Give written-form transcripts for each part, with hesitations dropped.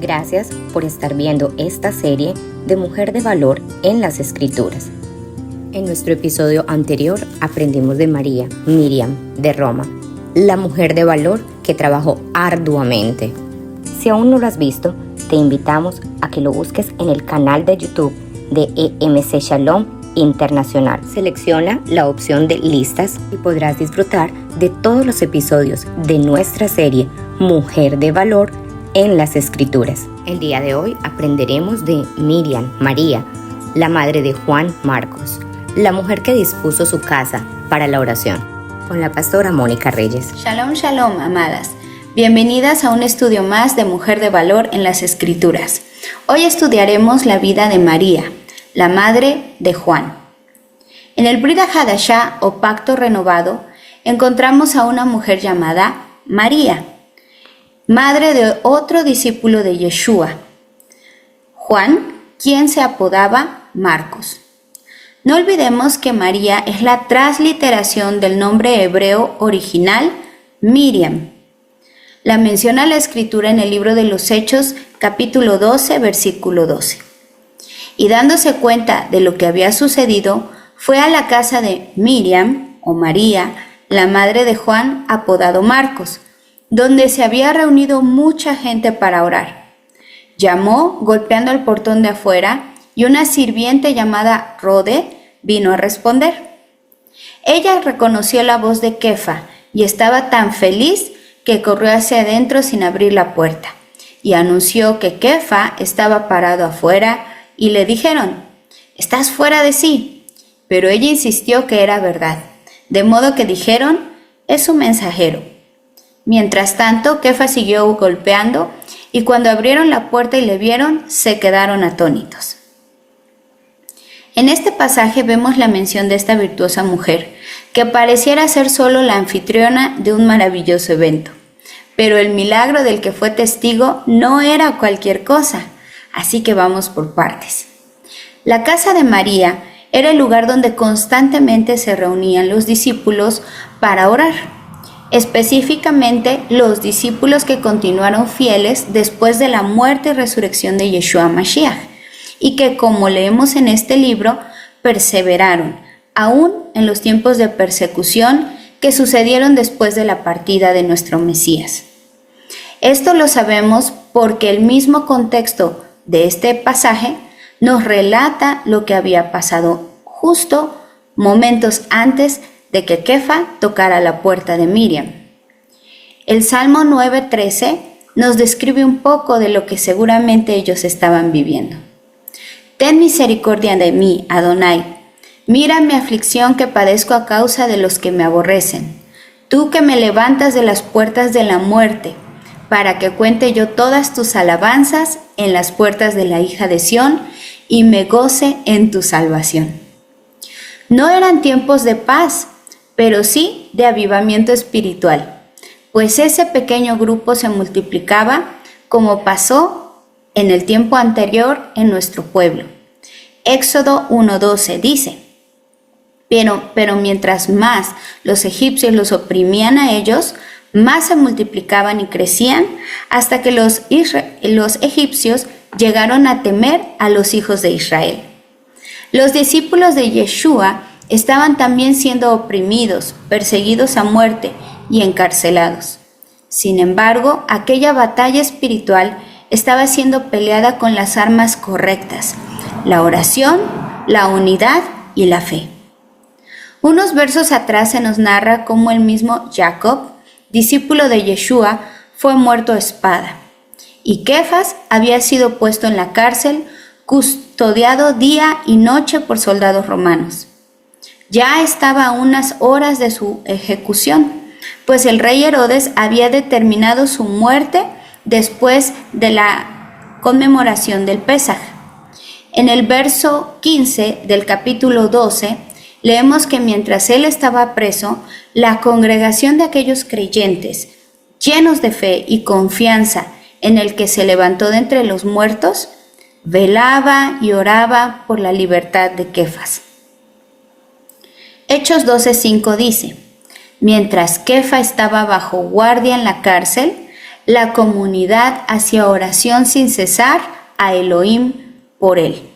Gracias por estar viendo esta serie de Mujer de Valor en las Escrituras. En nuestro episodio anterior aprendimos de María, Miriam, de Roma, la mujer de valor que trabajó arduamente. Si aún no lo has visto, te invitamos a que lo busques en el canal de YouTube de EMC Shalom Internacional. Selecciona la opción de listas y podrás disfrutar de todos los episodios de nuestra serie Mujer de Valor en las Escrituras. El día de hoy aprenderemos de Miriam, María, la madre de Juan Marcos, la mujer que dispuso su casa para la oración, con la pastora Mónica Reyes. Shalom, shalom, amadas. Bienvenidas a un estudio más de Mujer de Valor en las Escrituras. Hoy estudiaremos la vida de María, la madre de Juan. En el Brit Hadashah o Pacto Renovado encontramos a una mujer llamada María, madre de otro discípulo de Yeshua, Juan, quien se apodaba Marcos. No olvidemos que María es la transliteración del nombre hebreo original Miriam. La menciona la Escritura en el libro de los Hechos, capítulo 12, versículo 12. Y dándose cuenta de lo que había sucedido, fue a la casa de Miriam, o María, la madre de Juan, apodado Marcos, donde se había reunido mucha gente para orar. Llamó golpeando el portón de afuera y una sirviente llamada Rode vino a responder. Ella reconoció la voz de Kefa y estaba tan feliz que corrió hacia adentro sin abrir la puerta y anunció que Kefa estaba parado afuera y le dijeron: «Estás fuera de sí». Pero ella insistió que era verdad, de modo que dijeron: «Es un mensajero». Mientras tanto, Kefa siguió golpeando y cuando abrieron la puerta y le vieron, se quedaron atónitos. En este pasaje vemos la mención de esta virtuosa mujer, que pareciera ser solo la anfitriona de un maravilloso evento. Pero el milagro del que fue testigo no era cualquier cosa, así que vamos por partes. La casa de María era el lugar donde constantemente se reunían los discípulos para orar. Específicamente, los discípulos que continuaron fieles después de la muerte y resurrección de Yeshua Mashiach, y que, como leemos en este libro, perseveraron, aún en los tiempos de persecución que sucedieron después de la partida de nuestro Mesías. Esto lo sabemos porque el mismo contexto de este pasaje nos relata lo que había pasado justo momentos antes de que Kefa tocara la puerta de Miriam. El Salmo 9:13 nos describe un poco de lo que seguramente ellos estaban viviendo. «Ten misericordia de mí, Adonai. Mira mi aflicción que padezco a causa de los que me aborrecen. Tú que me levantas de las puertas de la muerte, para que cuente yo todas tus alabanzas en las puertas de la hija de Sión y me goce en tu salvación». No eran tiempos de paz, pero sí de avivamiento espiritual, pues ese pequeño grupo se multiplicaba como pasó en el tiempo anterior en nuestro pueblo. Éxodo 1:12 dice: pero mientras más los egipcios los oprimían a ellos, más se multiplicaban y crecían hasta que los egipcios llegaron a temer a los hijos de Israel. Los discípulos de Yeshua estaban también siendo oprimidos, perseguidos a muerte y encarcelados. Sin embargo, aquella batalla espiritual estaba siendo peleada con las armas correctas: la oración, la unidad y la fe. Unos versos atrás se nos narra cómo el mismo Jacob, discípulo de Yeshua, fue muerto a espada, y Kefas había sido puesto en la cárcel, custodiado día y noche por soldados romanos. Ya estaba a unas horas de su ejecución, pues el rey Herodes había determinado su muerte después de la conmemoración del Pesaj. En el verso 15 del capítulo 12, leemos que mientras él estaba preso, la congregación de aquellos creyentes, llenos de fe y confianza en el que se levantó de entre los muertos, velaba y oraba por la libertad de Kefas. Hechos 12:5 dice: Mientras Kefa estaba bajo guardia en la cárcel, la comunidad hacía oración sin cesar a Elohim por él.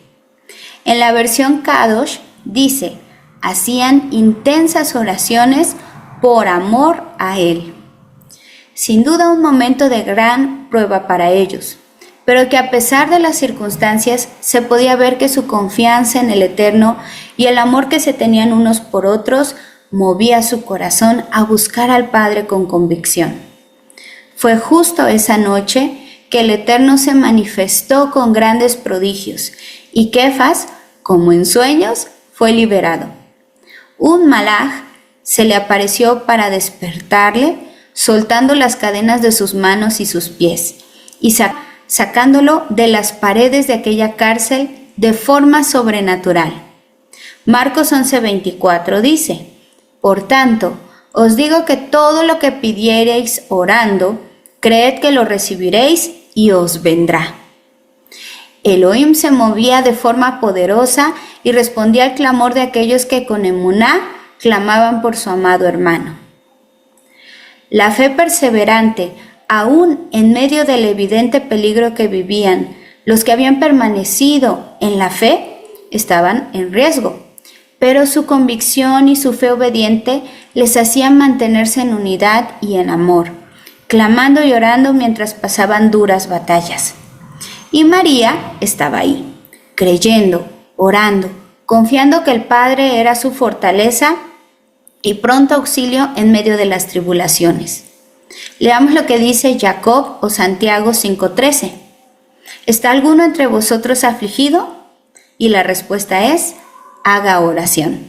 En la versión Kadosh dice, hacían intensas oraciones por amor a él. Sin duda un momento de gran prueba para ellos, pero que a pesar de las circunstancias se podía ver que su confianza en el Eterno y el amor que se tenían unos por otros movía su corazón a buscar al Padre con convicción. Fue justo esa noche que el Eterno se manifestó con grandes prodigios y Kefas, como en sueños, fue liberado. Un malaj se le apareció para despertarle, soltando las cadenas de sus manos y sus pies, y sacándolo de las paredes de aquella cárcel de forma sobrenatural. Marcos 11:24 dice, por tanto, os digo que todo lo que pidiereis orando, creed que lo recibiréis y os vendrá. Elohim se movía de forma poderosa y respondía al clamor de aquellos que con emuná clamaban por su amado hermano. La fe perseverante, aún en medio del evidente peligro que vivían, los que habían permanecido en la fe estaban en riesgo, pero su convicción y su fe obediente les hacían mantenerse en unidad y en amor, clamando y orando mientras pasaban duras batallas. Y María estaba ahí, creyendo, orando, confiando que el Padre era su fortaleza y pronto auxilio en medio de las tribulaciones. Leamos lo que dice Jacob o Santiago 5:13. ¿Está alguno entre vosotros afligido? Y la respuesta es, haga oración.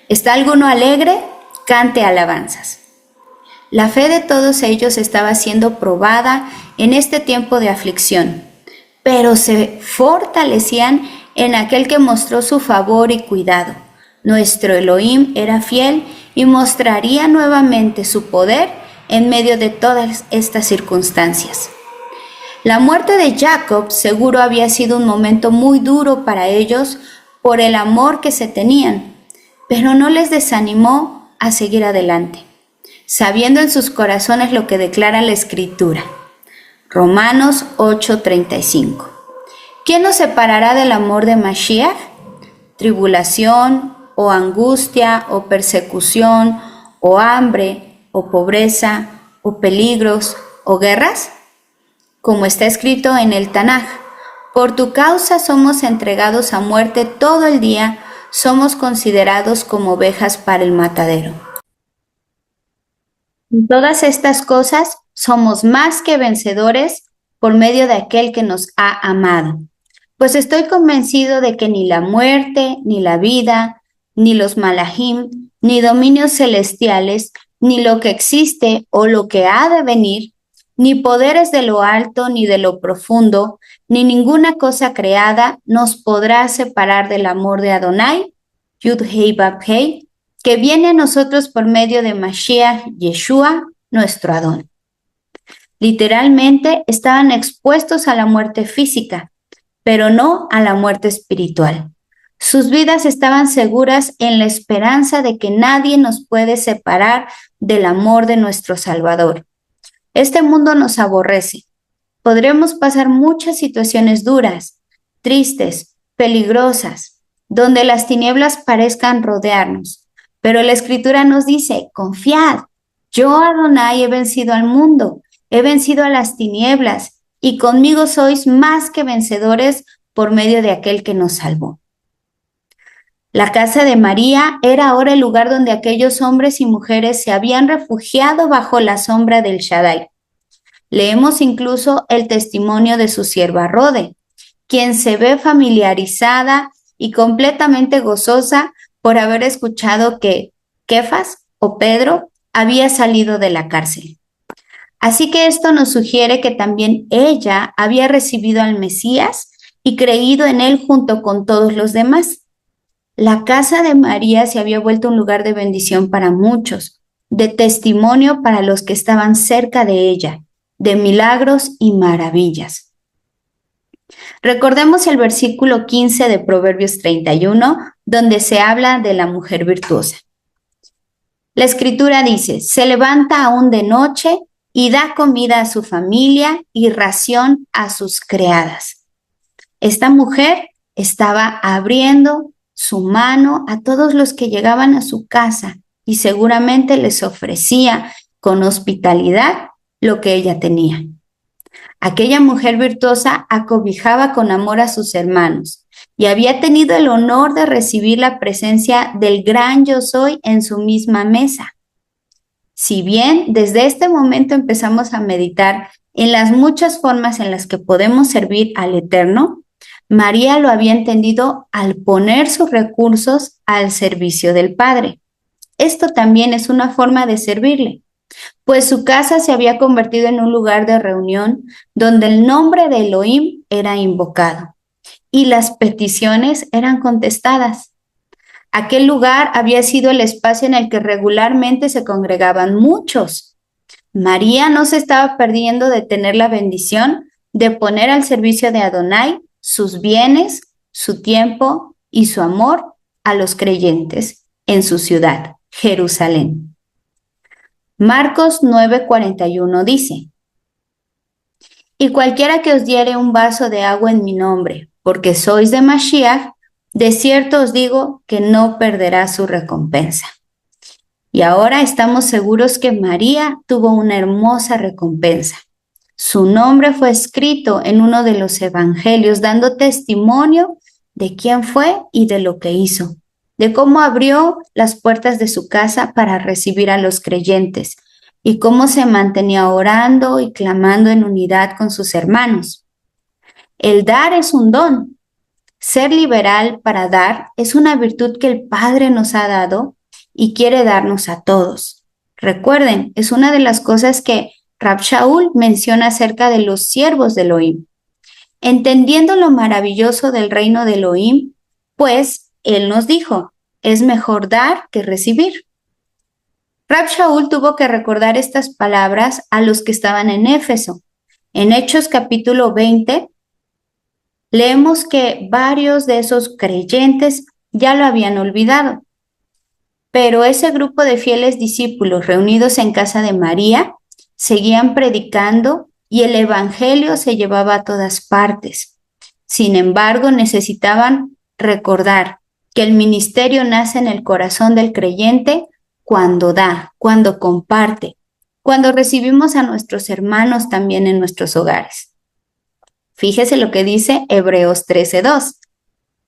¿Está alguno alegre? Cante alabanzas. La fe de todos ellos estaba siendo probada en este tiempo de aflicción, pero se fortalecían en aquel que mostró su favor y cuidado. Nuestro Elohim era fiel y mostraría nuevamente su poder en medio de todas estas circunstancias. La muerte de Jacob seguro había sido un momento muy duro para ellos por el amor que se tenían, pero no les desanimó a seguir adelante, sabiendo en sus corazones lo que declara la Escritura. Romanos 8:35. ¿Quién nos separará del amor de Mashiach? ¿Tribulación, o angustia, o persecución, o hambre, o pobreza, o peligros, o guerras? Como está escrito en el Tanaj, por tu causa somos entregados a muerte todo el día, somos considerados como ovejas para el matadero. En todas estas cosas somos más que vencedores por medio de aquel que nos ha amado. Pues estoy convencido de que ni la muerte, ni la vida, ni los malajim, ni dominios celestiales, ni lo que existe o lo que ha de venir, ni poderes de lo alto ni de lo profundo, ni ninguna cosa creada nos podrá separar del amor de Adonai, Yud-Hei Vav-Hei, que viene a nosotros por medio de Mashiach Yeshua, nuestro Adón. Literalmente estaban expuestos a la muerte física, pero no a la muerte espiritual. Sus vidas estaban seguras en la esperanza de que nadie nos puede separar del amor de nuestro Salvador. Este mundo nos aborrece. Podremos pasar muchas situaciones duras, tristes, peligrosas, donde las tinieblas parezcan rodearnos. Pero la Escritura nos dice, confiad, yo Adonai he vencido al mundo, he vencido a las tinieblas, y conmigo sois más que vencedores por medio de aquel que nos salvó. La casa de María era ahora el lugar donde aquellos hombres y mujeres se habían refugiado bajo la sombra del Shaddai. Leemos incluso el testimonio de su sierva Rode, quien se ve familiarizada y completamente gozosa por haber escuchado que Kefas o Pedro había salido de la cárcel. Así que esto nos sugiere que también ella había recibido al Mesías y creído en él junto con todos los demás. La casa de María se había vuelto un lugar de bendición para muchos, de testimonio para los que estaban cerca de ella, de milagros y maravillas. Recordemos el versículo 15 de Proverbios 31, donde se habla de la mujer virtuosa. La Escritura dice, se levanta aún de noche y da comida a su familia y ración a sus criadas. Esta mujer estaba abriendo su mano a todos los que llegaban a su casa y seguramente les ofrecía con hospitalidad lo que ella tenía. Aquella mujer virtuosa acobijaba con amor a sus hermanos y había tenido el honor de recibir la presencia del gran Yo Soy en su misma mesa. Si bien desde este momento empezamos a meditar en las muchas formas en las que podemos servir al Eterno, María lo había entendido al poner sus recursos al servicio del Padre. Esto también es una forma de servirle, pues su casa se había convertido en un lugar de reunión donde el nombre de Elohim era invocado y las peticiones eran contestadas. Aquel lugar había sido el espacio en el que regularmente se congregaban muchos. María no se estaba perdiendo de tener la bendición de poner al servicio de Adonai sus bienes, su tiempo y su amor a los creyentes en su ciudad, Jerusalén. Marcos 9:41 dice: Y cualquiera que os diere un vaso de agua en mi nombre, porque sois de Mashiach, de cierto os digo que no perderá su recompensa. Y ahora estamos seguros que María tuvo una hermosa recompensa. Su nombre fue escrito en uno de los evangelios, dando testimonio de quién fue y de lo que hizo, de cómo abrió las puertas de su casa para recibir a los creyentes y cómo se mantenía orando y clamando en unidad con sus hermanos. El dar es un don. Ser liberal para dar es una virtud que el Padre nos ha dado y quiere darnos a todos. Recuerden, es una de las cosas que Rab Shaul menciona acerca de los siervos de Elohim. Entendiendo lo maravilloso del reino de Elohim, pues él nos dijo, es mejor dar que recibir. Rab Shaul tuvo que recordar estas palabras a los que estaban en Éfeso. En Hechos capítulo 20, leemos que varios de esos creyentes ya lo habían olvidado. Pero ese grupo de fieles discípulos reunidos en casa de María seguían predicando y el evangelio se llevaba a todas partes. Sin embargo, necesitaban recordar que el ministerio nace en el corazón del creyente cuando da, cuando comparte, cuando recibimos a nuestros hermanos también en nuestros hogares. Fíjese lo que dice Hebreos 13:2.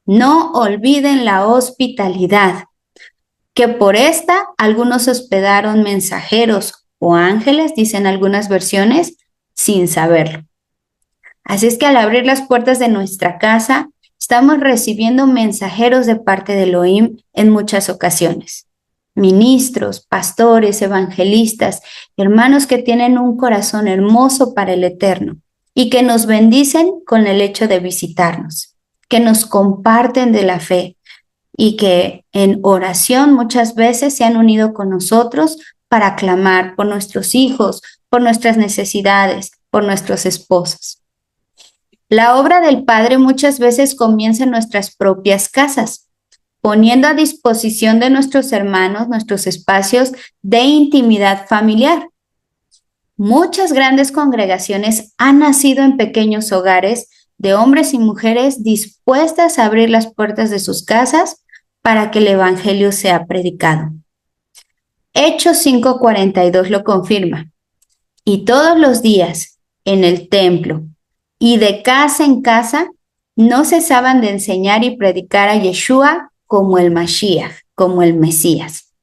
No olviden la hospitalidad, que por esta algunos hospedaron mensajeros o ángeles, dicen algunas versiones, sin saberlo. Así es que al abrir las puertas de nuestra casa, estamos recibiendo mensajeros de parte de Elohim en muchas ocasiones. Ministros, pastores, evangelistas, hermanos que tienen un corazón hermoso para el Eterno y que nos bendicen con el hecho de visitarnos, que nos comparten de la fe y que en oración muchas veces se han unido con nosotros para clamar por nuestros hijos, por nuestras necesidades, por nuestros esposos. La obra del Padre muchas veces comienza en nuestras propias casas, poniendo a disposición de nuestros hermanos nuestros espacios de intimidad familiar. Muchas grandes congregaciones han nacido en pequeños hogares de hombres y mujeres dispuestas a abrir las puertas de sus casas para que el evangelio sea predicado. Hechos 5:42 lo confirma. Y todos los días en el templo y de casa en casa no cesaban de enseñar y predicar a Yeshua como el Mashiach, como el Mesías.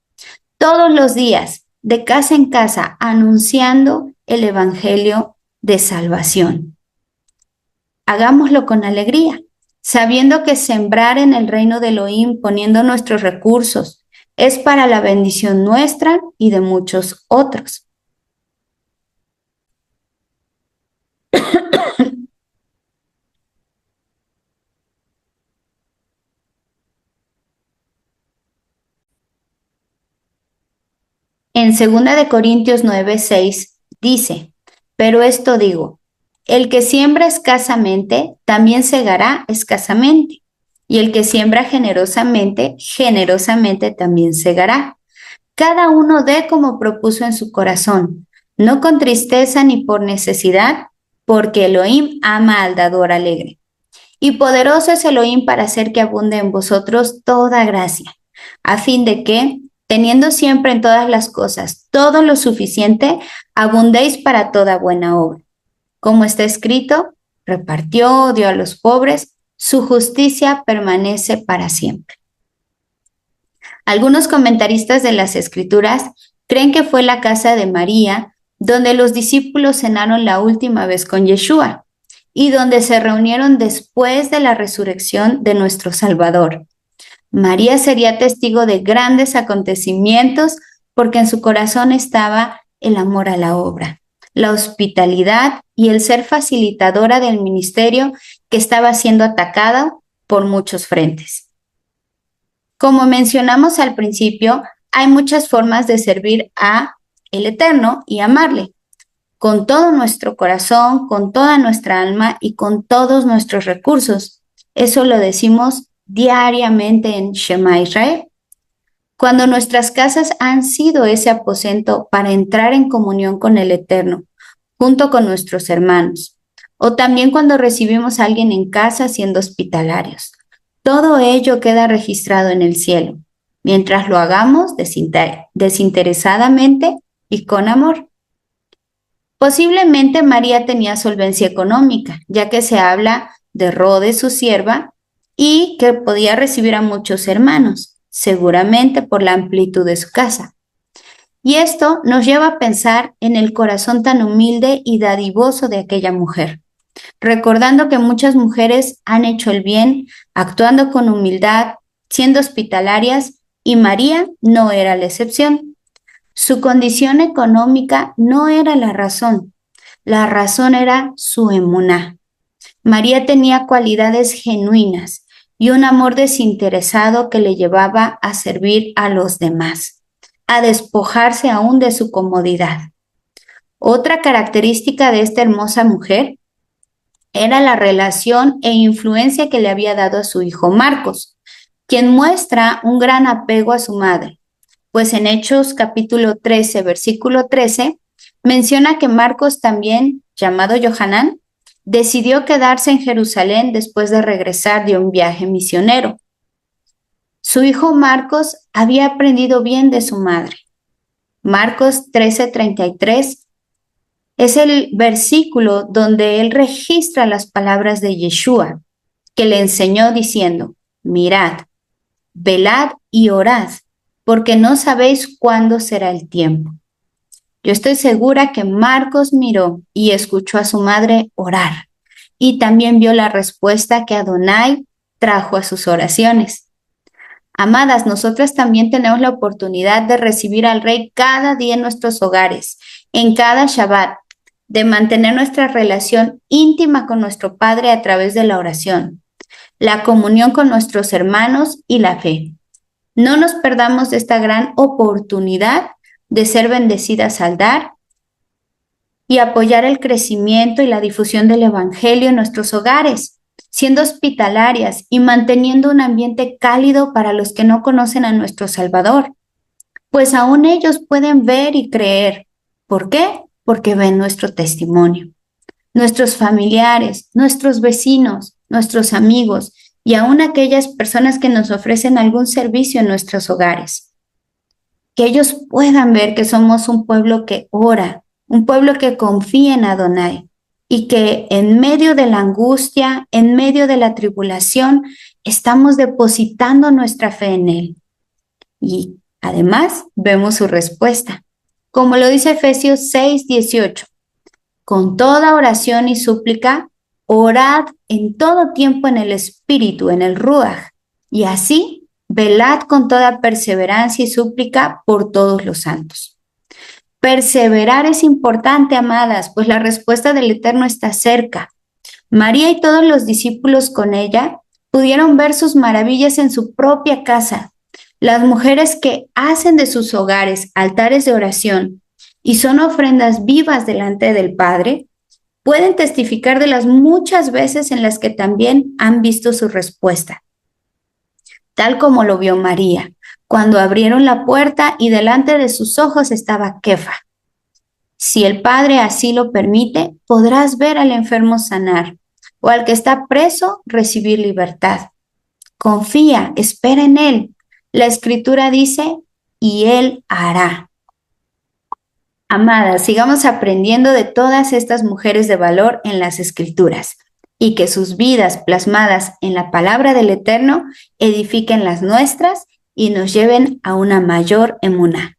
Todos los días, de casa en casa, anunciando el evangelio de salvación. Hagámoslo con alegría, sabiendo que sembrar en el reino de Elohim, poniendo nuestros recursos, es para la bendición nuestra y de muchos otros. En 2 Corintios 9:6 dice, pero esto digo, el que siembra escasamente, también segará escasamente, y el que siembra generosamente, generosamente también segará. Cada uno dé como propuso en su corazón, no con tristeza ni por necesidad, porque Elohim ama al dador alegre. Y poderoso es Elohim para hacer que abunde en vosotros toda gracia, a fin de que, teniendo siempre en todas las cosas todo lo suficiente, abundéis para toda buena obra. Como está escrito, repartió, dio a los pobres, su justicia permanece para siempre. Algunos comentaristas de las Escrituras creen que fue la casa de María donde los discípulos cenaron la última vez con Yeshua y donde se reunieron después de la resurrección de nuestro Salvador. María sería testigo de grandes acontecimientos porque en su corazón estaba el amor a la obra, la hospitalidad y el ser facilitadora del ministerio que estaba siendo atacado por muchos frentes. Como mencionamos al principio, hay muchas formas de servir a el Eterno y amarle, con todo nuestro corazón, con toda nuestra alma y con todos nuestros recursos. Eso lo decimos diariamente en Shema Israel. Cuando nuestras casas han sido ese aposento para entrar en comunión con el Eterno, junto con nuestros hermanos, o también cuando recibimos a alguien en casa siendo hospitalarios. Todo ello queda registrado en el cielo, mientras lo hagamos desinteresadamente y con amor. Posiblemente María tenía solvencia económica, ya que se habla de Rode, su sierva, y que podía recibir a muchos hermanos, seguramente por la amplitud de su casa. Y esto nos lleva a pensar en el corazón tan humilde y dadivoso de aquella mujer, recordando que muchas mujeres han hecho el bien, actuando con humildad, siendo hospitalarias, y María no era la excepción. Su condición económica no era la razón era su emuná. María tenía cualidades genuinas y un amor desinteresado que le llevaba a servir a los demás, a despojarse aún de su comodidad. Otra característica de esta hermosa mujer era la relación e influencia que le había dado a su hijo Marcos, quien muestra un gran apego a su madre, pues en Hechos capítulo 13, versículo 13, menciona que Marcos también, llamado Yohanan, decidió quedarse en Jerusalén después de regresar de un viaje misionero. Su hijo Marcos había aprendido bien de su madre. Marcos 13:33 es el versículo donde él registra las palabras de Yeshua, que le enseñó diciendo: mirad, velad y orad, porque no sabéis cuándo será el tiempo. Yo estoy segura que Marcos miró y escuchó a su madre orar, y también vio la respuesta que Adonai trajo a sus oraciones. Amadas, nosotras también tenemos la oportunidad de recibir al Rey cada día en nuestros hogares, en cada Shabbat, de mantener nuestra relación íntima con nuestro Padre a través de la oración, la comunión con nuestros hermanos y la fe. No nos perdamos de esta gran oportunidad de ser bendecidas al dar y apoyar el crecimiento y la difusión del Evangelio en nuestros hogares, siendo hospitalarias y manteniendo un ambiente cálido para los que no conocen a nuestro Salvador, pues aún ellos pueden ver y creer. ¿Por qué? Porque ven nuestro testimonio. Nuestros familiares, nuestros vecinos, nuestros amigos y aún aquellas personas que nos ofrecen algún servicio en nuestros hogares. Que ellos puedan ver que somos un pueblo que ora, un pueblo que confía en Adonai y que en medio de la angustia, en medio de la tribulación, estamos depositando nuestra fe en Él. Y además vemos su respuesta, como lo dice Efesios 6:18. Con toda oración y súplica, orad en todo tiempo en el Espíritu, en el Ruach, y así velad con toda perseverancia y súplica por todos los santos. Perseverar es importante, amadas, pues la respuesta del Eterno está cerca. María y todos los discípulos con ella pudieron ver sus maravillas en su propia casa. Las mujeres que hacen de sus hogares altares de oración y son ofrendas vivas delante del Padre, pueden testificar de las muchas veces en las que también han visto su respuesta. Tal como lo vio María, cuando abrieron la puerta y delante de sus ojos estaba Kefa. Si el Padre así lo permite, podrás ver al enfermo sanar o al que está preso recibir libertad. Confía, espera en Él. La Escritura dice, y Él hará. Amadas, sigamos aprendiendo de todas estas mujeres de valor en las Escrituras y que sus vidas plasmadas en la palabra del Eterno edifiquen las nuestras y nos lleven a una mayor emuná.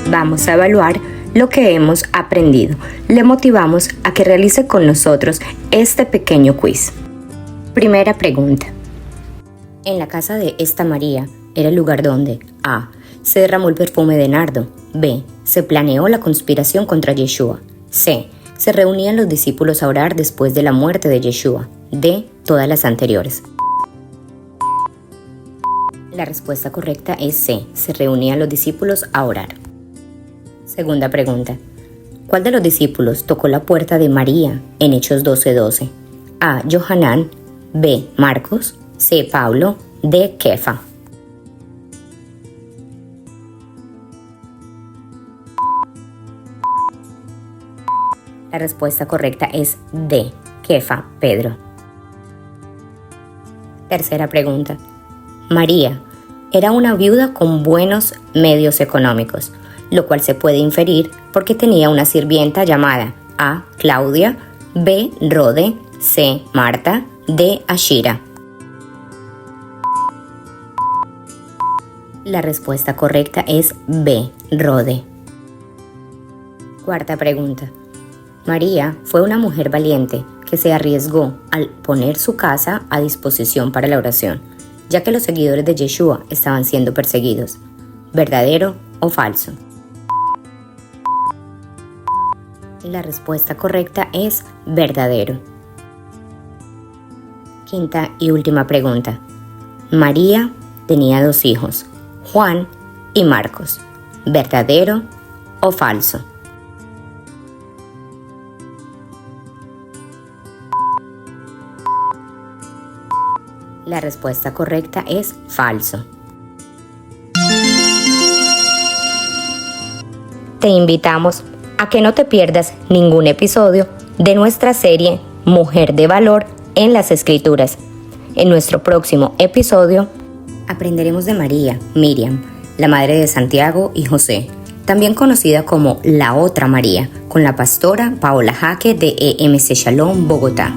Vamos a evaluar lo que hemos aprendido. Le motivamos a que realice con nosotros este pequeño quiz. Primera pregunta. En la casa de esta María era el lugar donde A. Se derramó el perfume de nardo. B. Se planeó la conspiración contra Yeshua. C. Se reunían los discípulos a orar después de la muerte de Yeshua. D. Todas las anteriores. La respuesta correcta es C. Se reunían los discípulos a orar. Segunda pregunta. ¿Cuál de los discípulos tocó la puerta de María en Hechos 12:12? A. Johanán. B. Marcos. C. Pablo. D. Kefa. La respuesta correcta es D. Kefa, Pedro. Tercera pregunta. María era una viuda con buenos medios económicos, lo cual se puede inferir porque tenía una sirvienta llamada A. Claudia, B. Rode, C. Marta, D. Ashira. La respuesta correcta es B. Rode. Cuarta pregunta. María fue una mujer valiente que se arriesgó al poner su casa a disposición para la oración, ya que los seguidores de Yeshua estaban siendo perseguidos. ¿Verdadero o falso? La respuesta correcta es verdadero. Quinta y última pregunta. María tenía 2 hijos, Juan y Marcos. ¿Verdadero o falso? La respuesta correcta es falso. Te invitamos a que no te pierdas ningún episodio de nuestra serie Mujer de Valor en las Escrituras. En nuestro próximo episodio aprenderemos de María, Miriam, la madre de Santiago y José, también conocida como la otra María, con la pastora Paola Jaque de EMC Shalom, Bogotá.